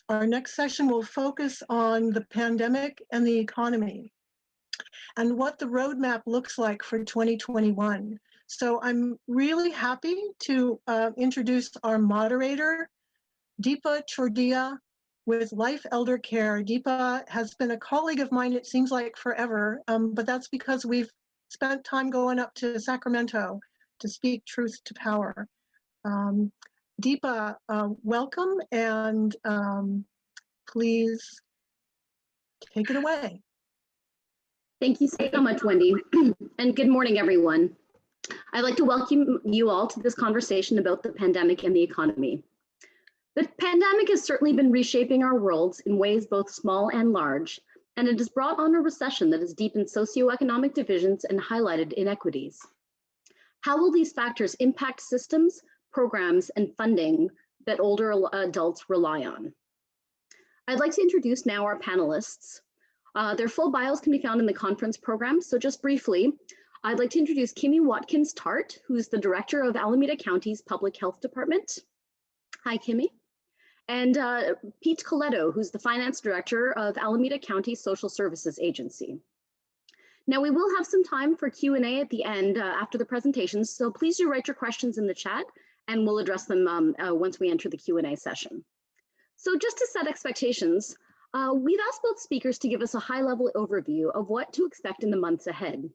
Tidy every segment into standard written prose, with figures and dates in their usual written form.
Our next session will focus on the pandemic and the economy and what the roadmap looks like for 2021. So I'm really happy to introduce our moderator, Deepa Chordia with Life Elder Care. Deepa has been a colleague of mine, it seems like forever, but that's because we've spent time going up to Sacramento to speak truth to power. Deepa, welcome, and please take it away. Thank you so much, Wendy, and good morning, everyone. I'd like to welcome you all to this conversation about the pandemic and the economy. The pandemic has certainly been reshaping our worlds in ways both small and large, and it has brought on a recession that has deepened socioeconomic divisions and highlighted inequities. How will these factors impact systems, programs, and funding that older adults rely on? I'd like to introduce now our panelists. Their full bios can be found in the conference program, so just briefly, I'd like to introduce Kimi Watkins-Tartt, who's the director of Alameda County's Public Health Department. Hi, Kimi. And Pete Coletto, who's the finance director of Alameda County Social Services Agency. Now, we will have some time for Q&A at the end after the presentations, so please do write your questions in the chat and we'll address them once we enter the Q&A session. So just to set expectations, we've asked both speakers to give us a high-level overview of what to expect in the months ahead.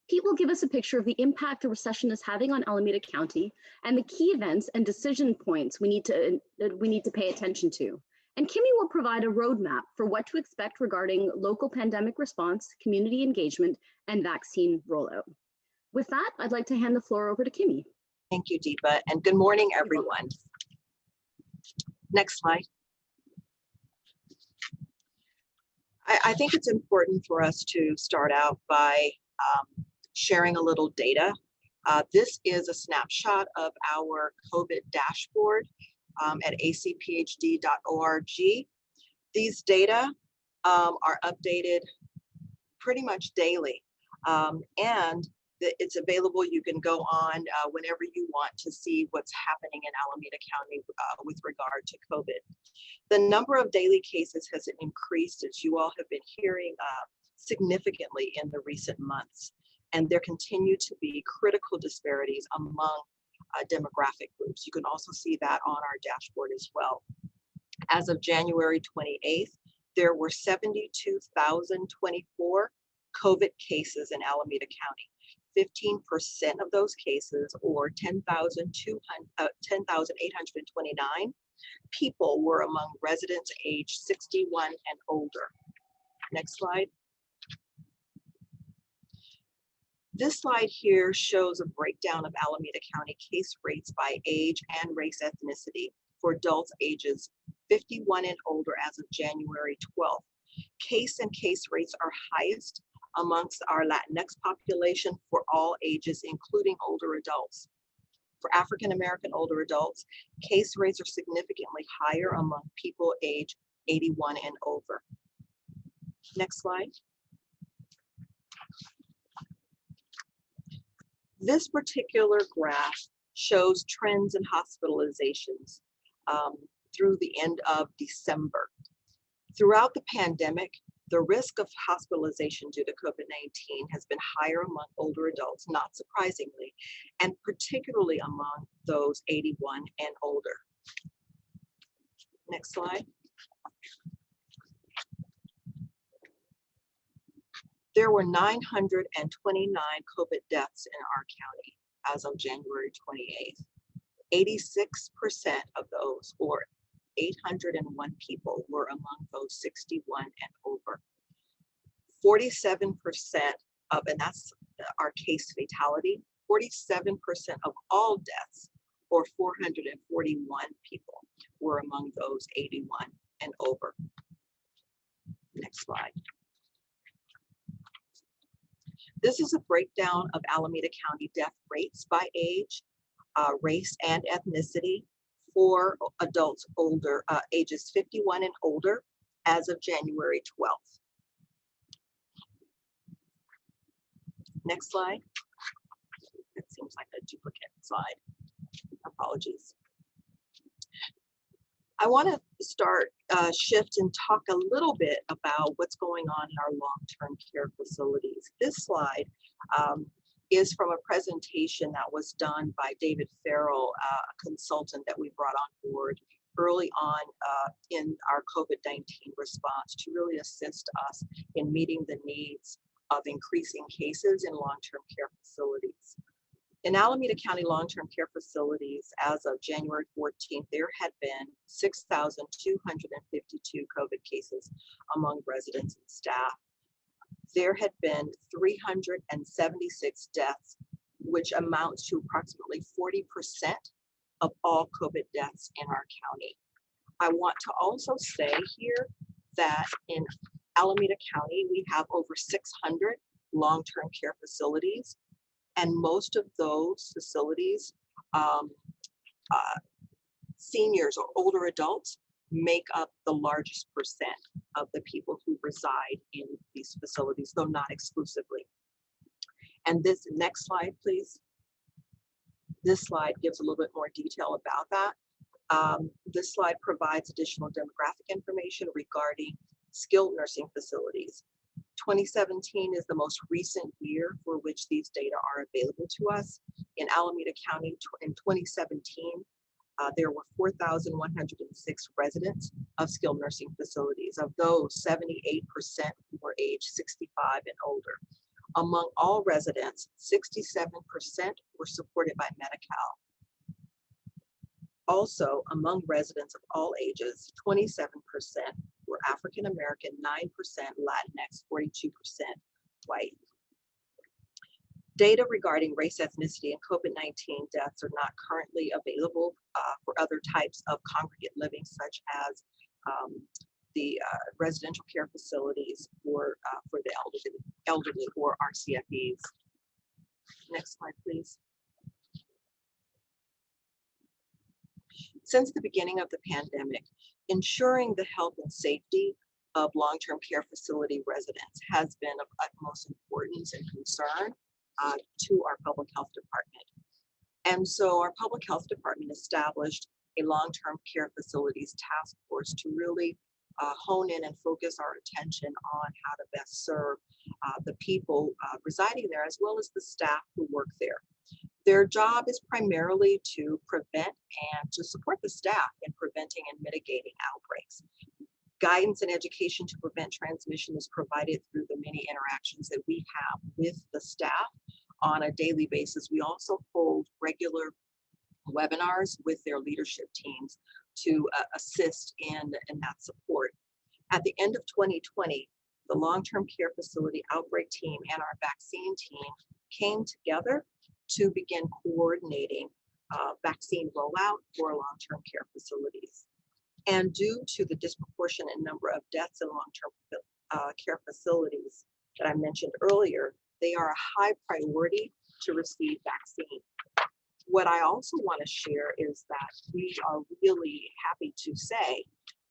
Pete will give us a picture of the impact the recession is having on Alameda County and the key events and decision points we need to pay attention to. And Kimi will provide a roadmap for what to expect regarding local pandemic response, community engagement, and vaccine rollout. With that, I'd like to hand the floor over to Kimi. Thank you, Deepa, and good morning, everyone. Next slide. I think it's important for us to start out by sharing a little data. This is a snapshot of our COVID dashboard at acphd.org. These data are updated pretty much daily, and it's available. You can go on whenever you want to see what's happening in Alameda County with regard to COVID. The number of daily cases has increased, as you all have been hearing, significantly in the recent months. And there continue to be critical disparities among demographic groups. You can also see that on our dashboard as well. As of January 28th, there were 72,024 COVID cases in Alameda County. 15% of those cases, or 10,829 people, were among residents aged 61 and older. Next slide. This slide here shows a breakdown of Alameda County case rates by age and race ethnicity for adults ages 51 and older as of January 12th. Case rates are highest amongst our Latinx population for all ages, including older adults. For African American older adults, case rates are significantly higher among people age 81 and over. Next slide. This particular graph shows trends in hospitalizations through the end of December. Throughout the pandemic, the risk of hospitalization due to COVID-19 has been higher among older adults, not surprisingly, and particularly among those 81 and older. Next slide. There were 929 COVID deaths in our county as of January 28th. 86% of those, or 801 people, were among those 61 and over. 47% of, and that's our case fatality, 47% of all deaths, or 441 people, were among those 81 and over. Next slide. This is a breakdown of Alameda County death rates by age, race, and ethnicity for adults older, ages 51 and older as of January 12th. Next slide. It seems like a duplicate slide. Apologies. I want to shift and talk a little bit about what's going on in our long-term care facilities. This slide is from a presentation that was done by David Farrell, a consultant that we brought on board early on in our COVID-19 response to really assist us in meeting the needs of increasing cases in long-term care facilities. In Alameda County long-term care facilities, as of January 14th, there had been 6,252 COVID cases among residents and staff. There had been 376 deaths, which amounts to approximately 40% of all COVID deaths in our county. I want to also say here that in Alameda County, we have over 600 long-term care facilities, and most of those facilities, seniors or older adults make up the largest percent of the people who reside in these facilities, though not exclusively. And this next slide, please. This slide gives a little bit more detail about that. This slide provides additional demographic information regarding skilled nursing facilities. 2017 is the most recent year for which these data are available to us. In Alameda County in 2017, there were 4,106 residents of skilled nursing facilities. Of those, 78% were age 65 and older. Among all residents, 67% were supported by Medi-Cal. Also, among residents of all ages, 27% were African American, 9% Latinx, 42% white. Data regarding race, ethnicity, and COVID-19 deaths are not currently available for other types of congregate living, such as the residential care facilities for the elderly or RCFEs. Next slide, please. Since the beginning of the pandemic, ensuring the health and safety of long-term care facility residents has been of utmost importance and concern to our public health department. And so our public health department established a long-term care facilities task force to really hone in and focus our attention on how to best serve the people residing there, as well as the staff who work there. Their job is primarily to prevent and to support the staff in preventing and mitigating outbreaks. Guidance and education to prevent transmission is provided through the many interactions that we have with the staff on a daily basis. We also hold regular webinars with their leadership teams to assist in that support. At the end of 2020, the long-term care facility outbreak team and our vaccine team came together to begin coordinating vaccine rollout for long-term care facilities. And due to the disproportionate number of deaths in long-term care facilities that I mentioned earlier, they are a high priority to receive vaccine. What I also want to share is that we are really happy to say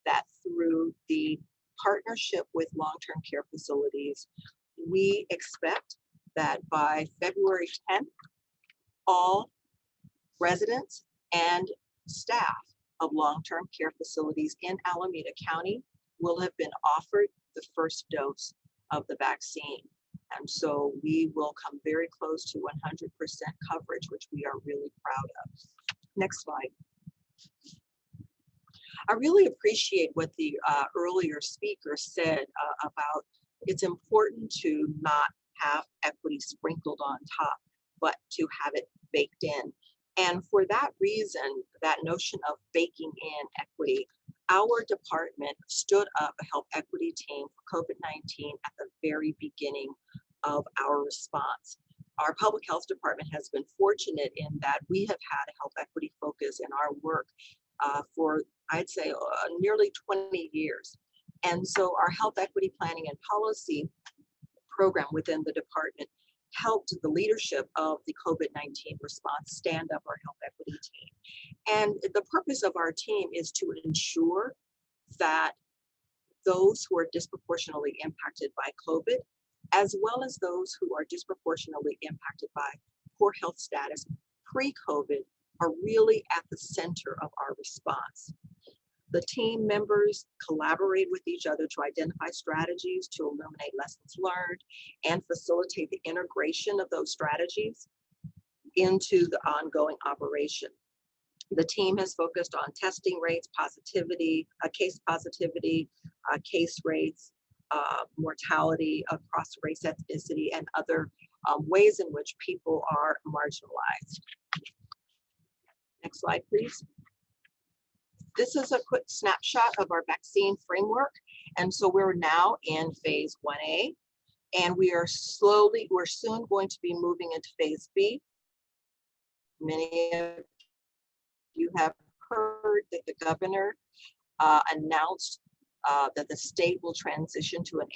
that through the partnership with long-term care facilities, we expect that by February 10th, all residents and staff of long-term care facilities in Alameda County will have been offered the first dose of the vaccine. And so we will come very close to 100% coverage, which we are really proud of. Next slide. I really appreciate what the earlier speaker said about it's important to not have equity sprinkled on top, but to have it baked in. And for that reason, that notion of baking in equity, our department stood up a health equity team for COVID-19 at the very beginning of our response. Our public health department has been fortunate in that we have had a health equity focus in our work for, I'd say, nearly 20 years. And so our health equity planning and policy program within the department helped the leadership of the COVID-19 response stand up our health equity team. And the purpose of our team is to ensure that those who are disproportionately impacted by COVID, as well as those who are disproportionately impacted by poor health status pre-COVID, are really at the center of our response. The team members collaborate with each other to identify strategies to illuminate lessons learned and facilitate the integration of those strategies into the ongoing operation. The team has focused on testing rates, positivity, case positivity, case rates, mortality across race, ethnicity, and other ways in which people are marginalized. Next slide, please. This is a quick snapshot of our vaccine framework. And so we're now in phase 1A, and we're soon going to be moving into phase B. Many of you have heard that the governor announced that the state will transition to an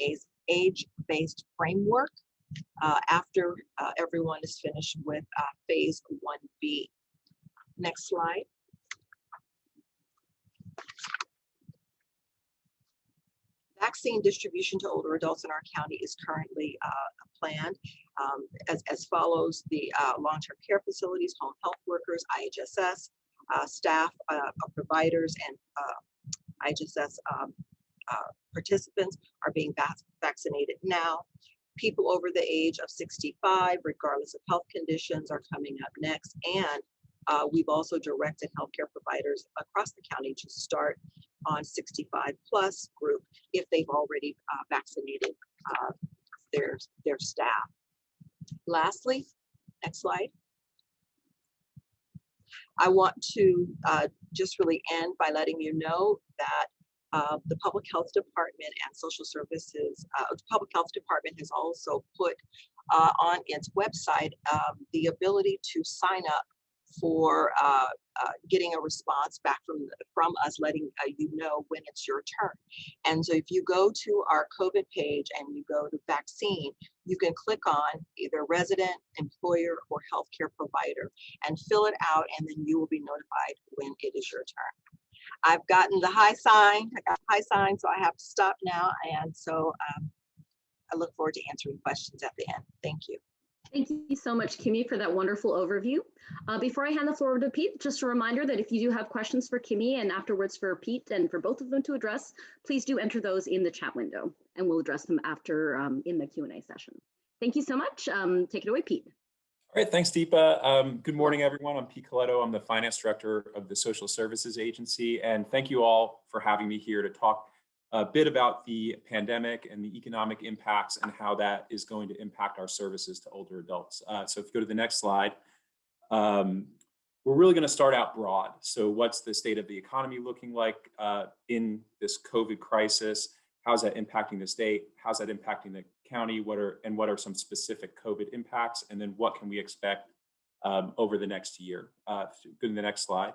age-based framework after everyone is finished with phase 1B. Next slide. Vaccine distribution to older adults in our county is currently planned as follows: the long-term care facilities, home health workers, IHSS, staff, providers, and IHSS participants are being vaccinated now. People over the age of 65, regardless of health conditions, are coming up next. And we've also directed healthcare providers across the county to start on 65 plus group if they've already vaccinated their staff. Lastly, next slide. I want to just really end by letting you know that the Public Health Department and Social Services, the Public Health Department has also put on its website the ability to sign up for getting a response back from us, letting you know when it's your turn. And so if you go to our COVID page and you go to vaccine, you can click on either resident, employer, or healthcare provider and fill it out, and then you will be notified when it is your turn. I've gotten the high sign, so I have to stop now. And so I look forward to answering questions at the end. Thank you. Thank you so much, Kimi, for that wonderful overview. Before I hand the floor over to Pete, just a reminder that if you do have questions for Kimi and afterwards for Pete and for both of them to address, please do enter those in the chat window and we'll address them after in the Q&A session. Thank you so much. Take it away, Pete. All right, thanks, Deepa. Good morning, everyone. I'm Pete Coletto. I'm the Finance Director of the Social Services Agency, and thank you all for having me here to talk a bit about the pandemic and the economic impacts and how that is going to impact our services to older adults. So if you go to the next slide, we're really going to start out broad. So what's the state of the economy looking like in this COVID crisis? How's that impacting the state? How's that impacting the county? What are some specific COVID impacts? And then what can we expect over the next year? Go to the next slide.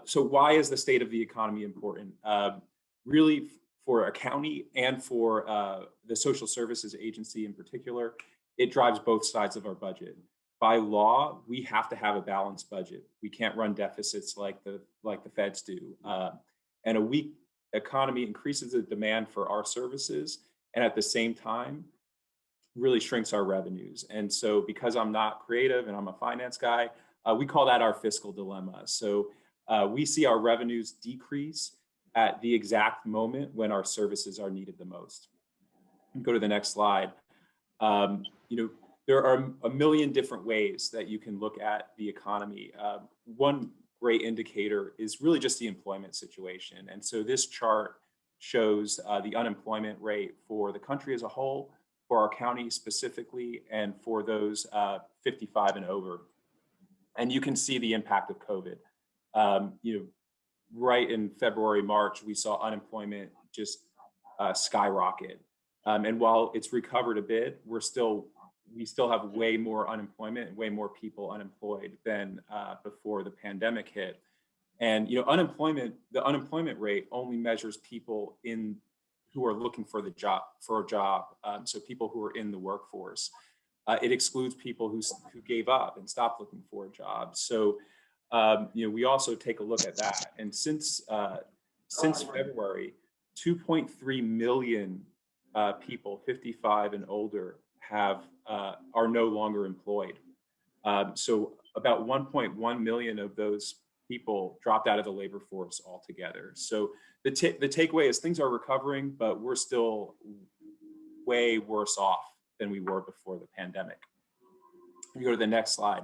So why is the state of the economy important? Really, for a county and for the Social Services Agency in particular, it drives both sides of our budget. By law, we have to have a balanced budget. We can't run deficits like the feds do. And a weak economy increases the demand for our services, and at the same time, really shrinks our revenues. And so, because I'm not creative and I'm a finance guy, we call that our fiscal dilemma. So we see our revenues decrease at the exact moment when our services are needed the most. Go to the next slide. There are a million different ways that you can look at the economy. One great indicator is really just the employment situation. And so this chart shows the unemployment rate for the country as a whole, for our county specifically, and for those 55 and over. And you can see the impact of COVID. Right in February, March, we saw unemployment just skyrocket. And while it's recovered a bit, we still have way more unemployment and way more people unemployed than before the pandemic hit. And the unemployment rate only measures people who are looking for a job. So people who are in the workforce. It excludes people who gave up and stopped looking for a job. So we also take a look at that. And since February, 2.3 million people 55 and older are no longer employed. So about 1.1 million of those people dropped out of the labor force altogether. So the takeaway is things are recovering, but we're still way worse off than we were before the pandemic. You go to the next slide.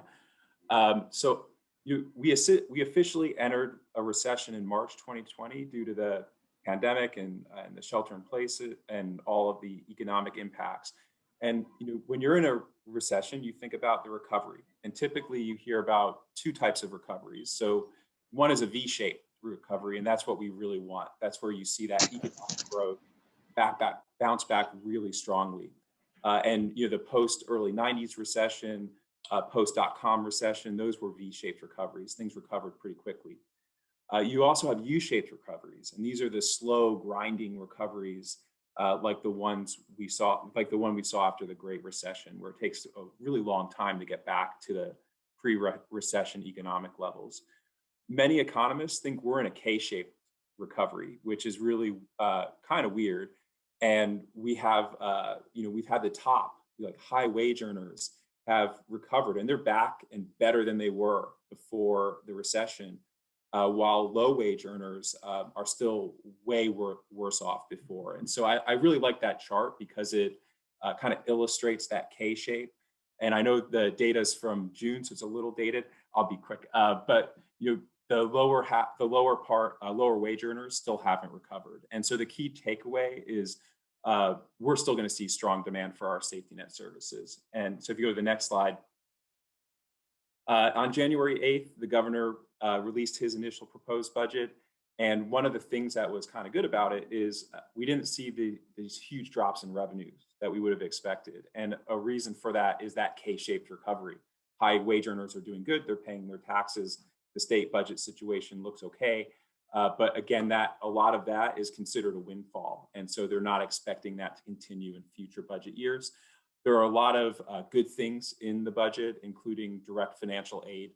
We officially entered a recession in March 2020 due to the pandemic and the shelter in place and all of the economic impacts. And when you're in a recession, you think about the recovery. And typically you hear about two types of recoveries. So one is a V-shaped recovery, and that's what we really want. That's where you see that economic growth bounce back really strongly. And the post early 90s recession, post.com recession, those were V-shaped recoveries. Things recovered pretty quickly. You also have U-shaped recoveries, and these are the slow grinding recoveries, like the one we saw after the Great Recession, where it takes a really long time to get back to the pre-recession economic levels. Many economists think we're in a K-shaped recovery, which is really kind of weird. And we have, we've had the top, like high wage earners have recovered, and they're back and better than they were before the recession, while low wage earners are still way worse off before. And so I really like that chart because it kind of illustrates that K shape. And I know the data is from June, so it's a little dated. I'll be quick, but the lower wage earners still haven't recovered. And so the key takeaway is we're still going to see strong demand for our safety net services. And so if you go to the next slide, on January 8th, the governor released his initial proposed budget. And one of the things that was kind of good about it is we didn't see these huge drops in revenues that we would have expected. And a reason for that is that K-shaped recovery. High wage earners are doing good, they're paying their taxes, the state budget situation looks okay. But again, a lot of that is considered a windfall. And so they're not expecting that to continue in future budget years. There are a lot of good things in the budget, including direct financial aid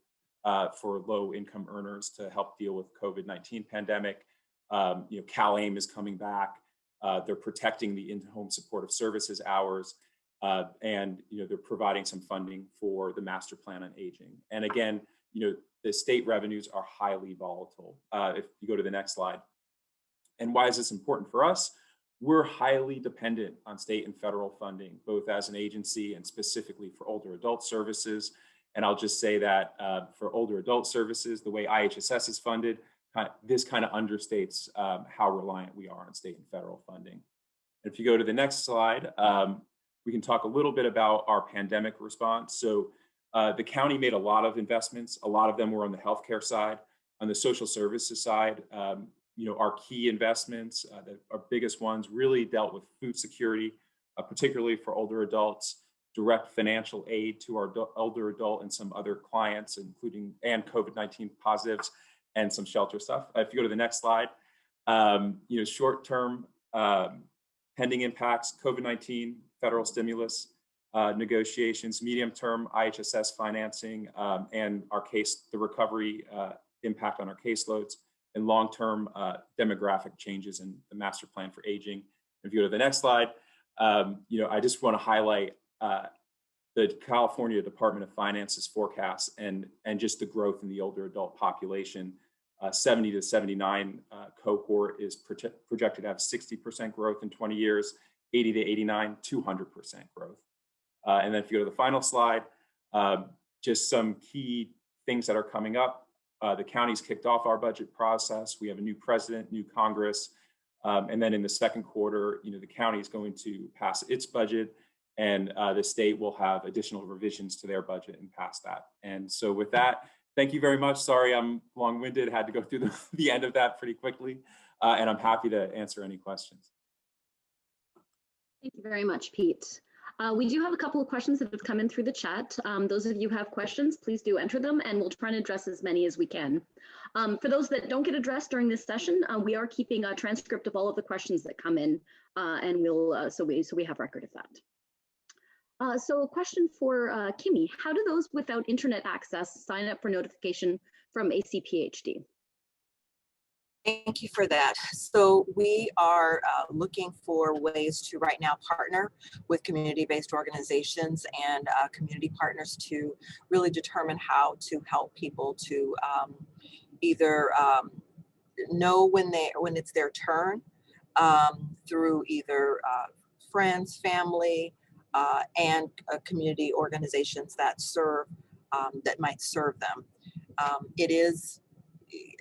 for low income earners to help deal with COVID-19 pandemic. CalAIM is coming back. They're protecting the in-home supportive services hours. And they're providing some funding for the master plan on aging. And again, the state revenues are highly volatile. If you go to the next slide. And why is this important for us? We're highly dependent on state and federal funding, both as an agency and specifically for older adult services. And I'll just say that for older adult services, the way IHSS is funded, this kind of understates how reliant we are on state and federal funding. And if you go to the next slide, we can talk a little bit about our pandemic response. So the county made a lot of investments. A lot of them were on the healthcare side. On the social services side, our key investments, our biggest ones really dealt with food security, particularly for older adults, direct financial aid to our older adult and some other clients, including and COVID-19 positives and some shelter stuff. If you go to the next slide, short-term pending impacts, COVID-19, federal stimulus, negotiations, medium-term IHSS financing, and the recovery impact on our caseloads, and long-term demographic changes in the master plan for aging. If you go to the next slide, I just want to highlight the California Department of Finance's forecasts and just the growth in the older adult population. 70 to 79 cohort is projected to have 60% growth in 20 years, 80 to 89, 200% growth. And then if you go to the final slide, just some key things that are coming up. The county's kicked off our budget process. We have a new president, new Congress. And then in the second quarter, the county is going to pass its budget, and the state will have additional revisions to their budget and pass that. And so with that, thank you very much. Sorry, I'm long-winded, had to go through the end of that pretty quickly. And I'm happy to answer any questions. Thank you very much, Pete. We do have a couple of questions that have come in through the chat. Those of you who have questions, please do enter them, and we'll try and address as many as we can. For those that don't get addressed during this session, we are keeping a transcript of all of the questions that come in, and we'll so we have record of that. So a question for Kimi: how do those without internet access sign up for notification from ACPHD? Thank you for that. So we are looking for ways to right now partner with community-based organizations and community partners to really determine how to help people to either know when it's their turn through either friends, family, and community organizations that serve that might serve them. It is,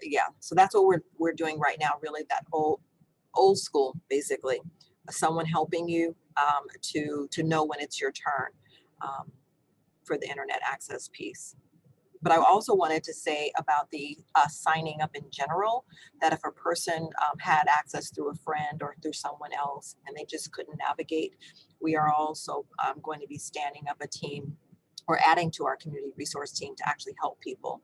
yeah. So that's what we're doing right now. Really, that old school, basically, someone helping you to know when it's your turn for the internet access piece. But I also wanted to say about the signing up in general, that if a person had access through a friend or through someone else and they just couldn't navigate, we are also going to be standing up a team or adding to our community resource team to actually help people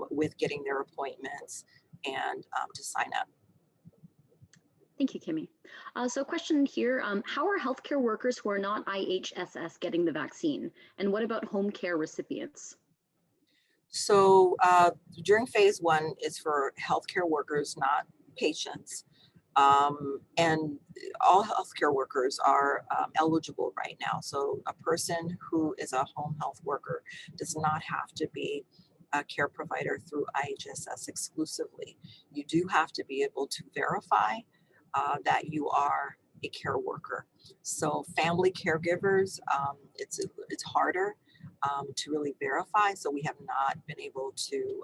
with getting their appointments and to sign up. Thank you, Kimi. So question here, how are healthcare workers who are not IHSS getting the vaccine? And what about home care recipients? So during phase 1 is for healthcare workers, not patients. And all healthcare workers are eligible right now. So a person who is a home health worker does not have to be a care provider through IHSS exclusively. You do have to be able to verify that you are a care worker. So family caregivers, it's harder to really verify. So we have not been able to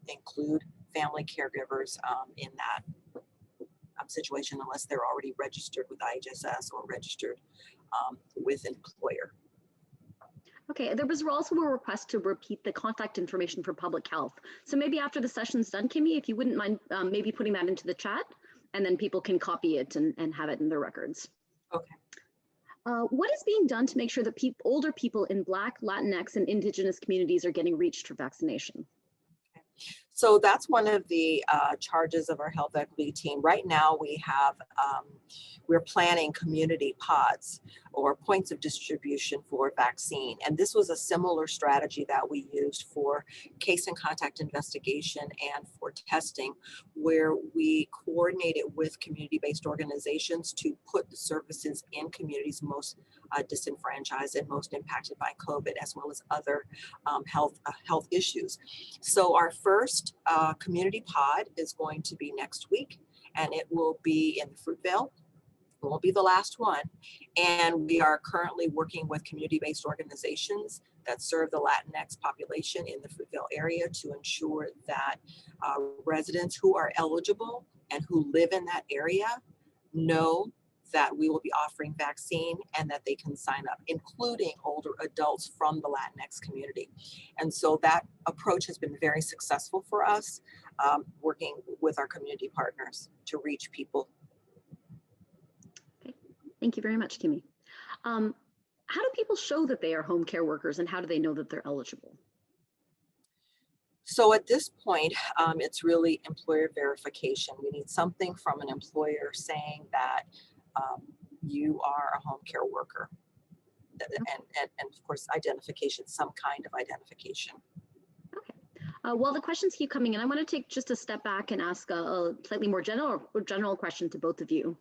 include family caregivers in that situation unless they're already registered with IHSS or registered with an employer. Okay, there was also a request to repeat the contact information for public health. So maybe after the session's done, Kimi, if you wouldn't mind maybe putting that into the chat, and then people can copy it and have it in their records. Okay. What is being done to make sure that older people in Black, Latinx, and Indigenous communities are getting reached for vaccination? So that's one of the charges of our health equity team. Right now we have, we're planning community pods or points of distribution for vaccine. And this was a similar strategy that we used for case and contact investigation and for testing, where we coordinated with community-based organizations to put the services in communities most disenfranchised and most impacted by COVID, as well as other health issues. So our first community pod is going to be next week, and it will be in the Fruitvale. It won't be the last one. And we are currently working with community-based organizations that serve the Latinx population in the Fruitvale area to ensure that residents who are eligible and who live in that area know that we will be offering vaccine and that they can sign up, including older adults from the Latinx community. And so that approach has been very successful for us, working with our community partners to reach people. Okay, thank you very much, Kimi. How do people show that they are home care workers, and how do they know that they're eligible? So at this point, it's really employer verification. We need something from an employer saying that you are a home care worker, and of course identification, some kind of identification. Okay. While the questions keep coming in, I want to take just a step back and ask a slightly more general question to both of you.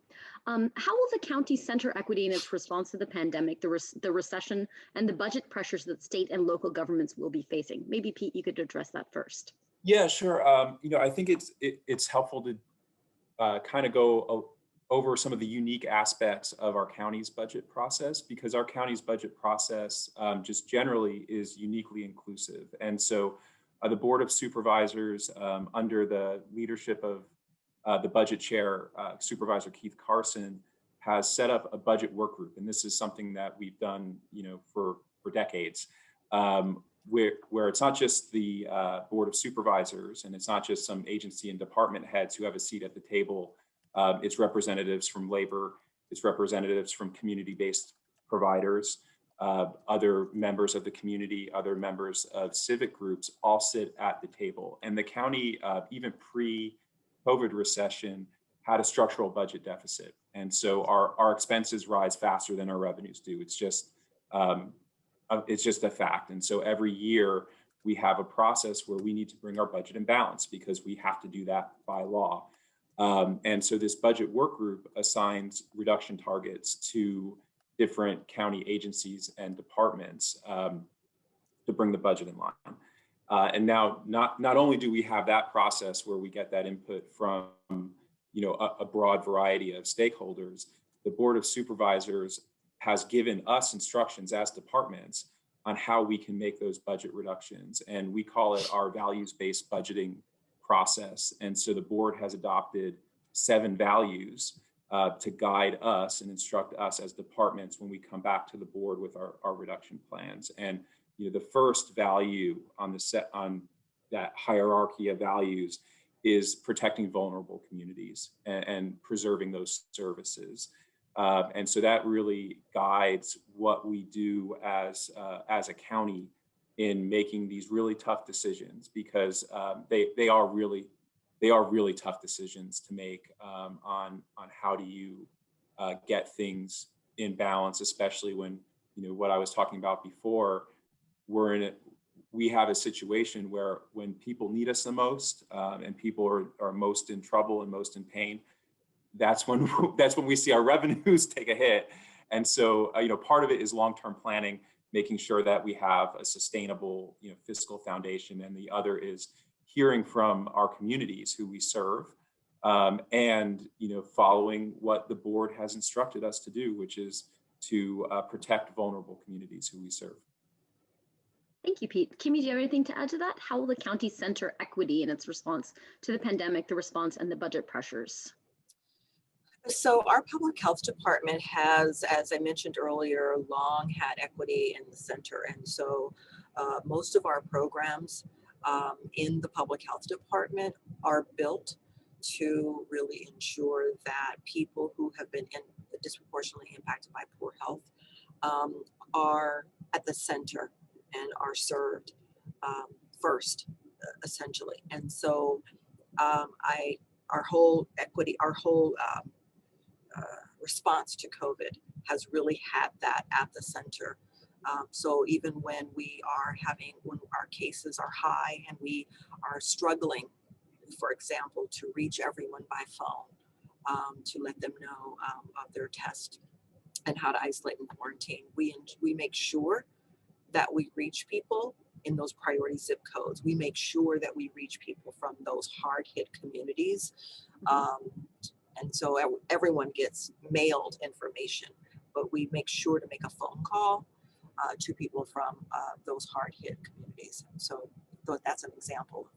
How will the county center equity in its response to the pandemic, the recession, and the budget pressures that state and local governments will be facing? Maybe Pete, you could address that first. Yeah, sure. I think it's helpful to kind of go over some of the unique aspects of our county's budget process, because our county's budget process just generally is uniquely inclusive. And so the Board of Supervisors, under the leadership of the budget chair, Supervisor Keith Carson, has set up a budget work group. And this is something that we've done, for decades, where it's not just the Board of Supervisors, and it's not just some agency and department heads who have a seat at the table. It's representatives from labor, it's representatives from community-based providers, other members of the community, other members of civic groups all sit at the table. And the county, even pre-COVID recession, had a structural budget deficit. And so our expenses rise faster than our revenues do. It's just a fact. And so every year we have a process where we need to bring our budget in balance, because we have to do that by law. And so this budget work group assigns reduction targets to different county agencies and departments to bring the budget in line. And now, not only do we have that process where we get that input from a broad variety of stakeholders, the Board of Supervisors has given us instructions as departments on how we can make those budget reductions. And we call it our values-based budgeting process. And so the board has adopted 7 values to guide us and instruct us as departments when we come back to the board with our reduction plans. And the first value on that hierarchy of values is protecting vulnerable communities and preserving those services. And so that really guides what we do as a county in making these really tough decisions, because they are really tough decisions to make on how do you get things in balance, especially when what I was talking about before. We have a situation where when people need us the most and people are most in trouble and most in pain, that's when we see our revenues take a hit. And so part of it is long-term planning, making sure that we have a sustainable fiscal foundation, and the other is hearing from our communities who we serve, and following what the board has instructed us to do, which is to protect vulnerable communities who we serve. Thank you, Pete. Kimi, do you have anything to add to that? How will the county center equity in its response to the pandemic, the response and the budget pressures? So our public health department has, as I mentioned earlier, long had equity in the center. And so most of our programs in the public health department are built to really ensure that people who have been disproportionately impacted by poor health are at the center and are served first, essentially. And so our whole equity, our whole response to COVID has really had that at the center. So even when when our cases are high and we are struggling, for example, to reach everyone by phone, to let them know of their test and how to isolate and quarantine, we make sure that we reach people in those priority zip codes. We make sure that we reach people from those hard hit communities. And so everyone gets mailed information, but we make sure to make a phone call to people from those hard hit communities. So that's an example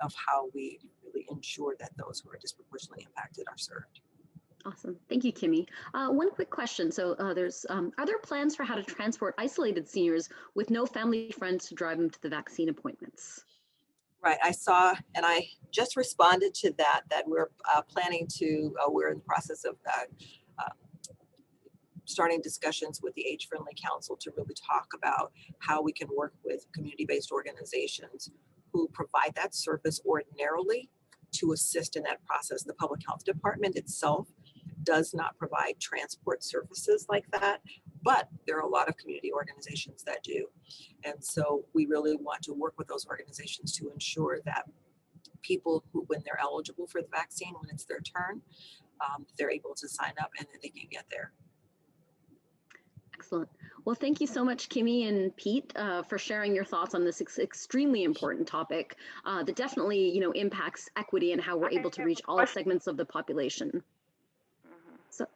of how we really ensure that those who are disproportionately impacted are served. Awesome. Thank you, Kimi. One quick question. So are there plans for how to transport isolated seniors with no family friends to drive them to the vaccine appointments? Right, I saw, and I just responded to that we're planning to, we're in the process of starting discussions with the Age Friendly Council to really talk about how we can work with community-based organizations who provide that service ordinarily to assist in that process. The Public Health Department itself does not provide transport services like that, but there are a lot of community organizations that do. And so we really want to work with those organizations to ensure that people who, when they're eligible for the vaccine, when it's their turn, they're able to sign up and then they can get there. Excellent. Well, thank you so much, Kimi and Pete, for sharing your thoughts on this extremely important topic that definitely, impacts equity and how we're able to reach all segments of the population. So,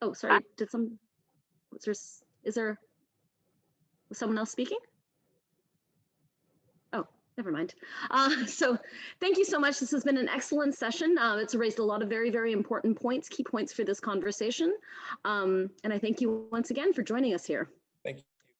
oh, sorry, was someone else speaking? Oh, never mind. So thank you so much. This has been an excellent session. It's raised a lot of very, very important points, key points for this conversation. And I thank you once again for joining us here. Thank you.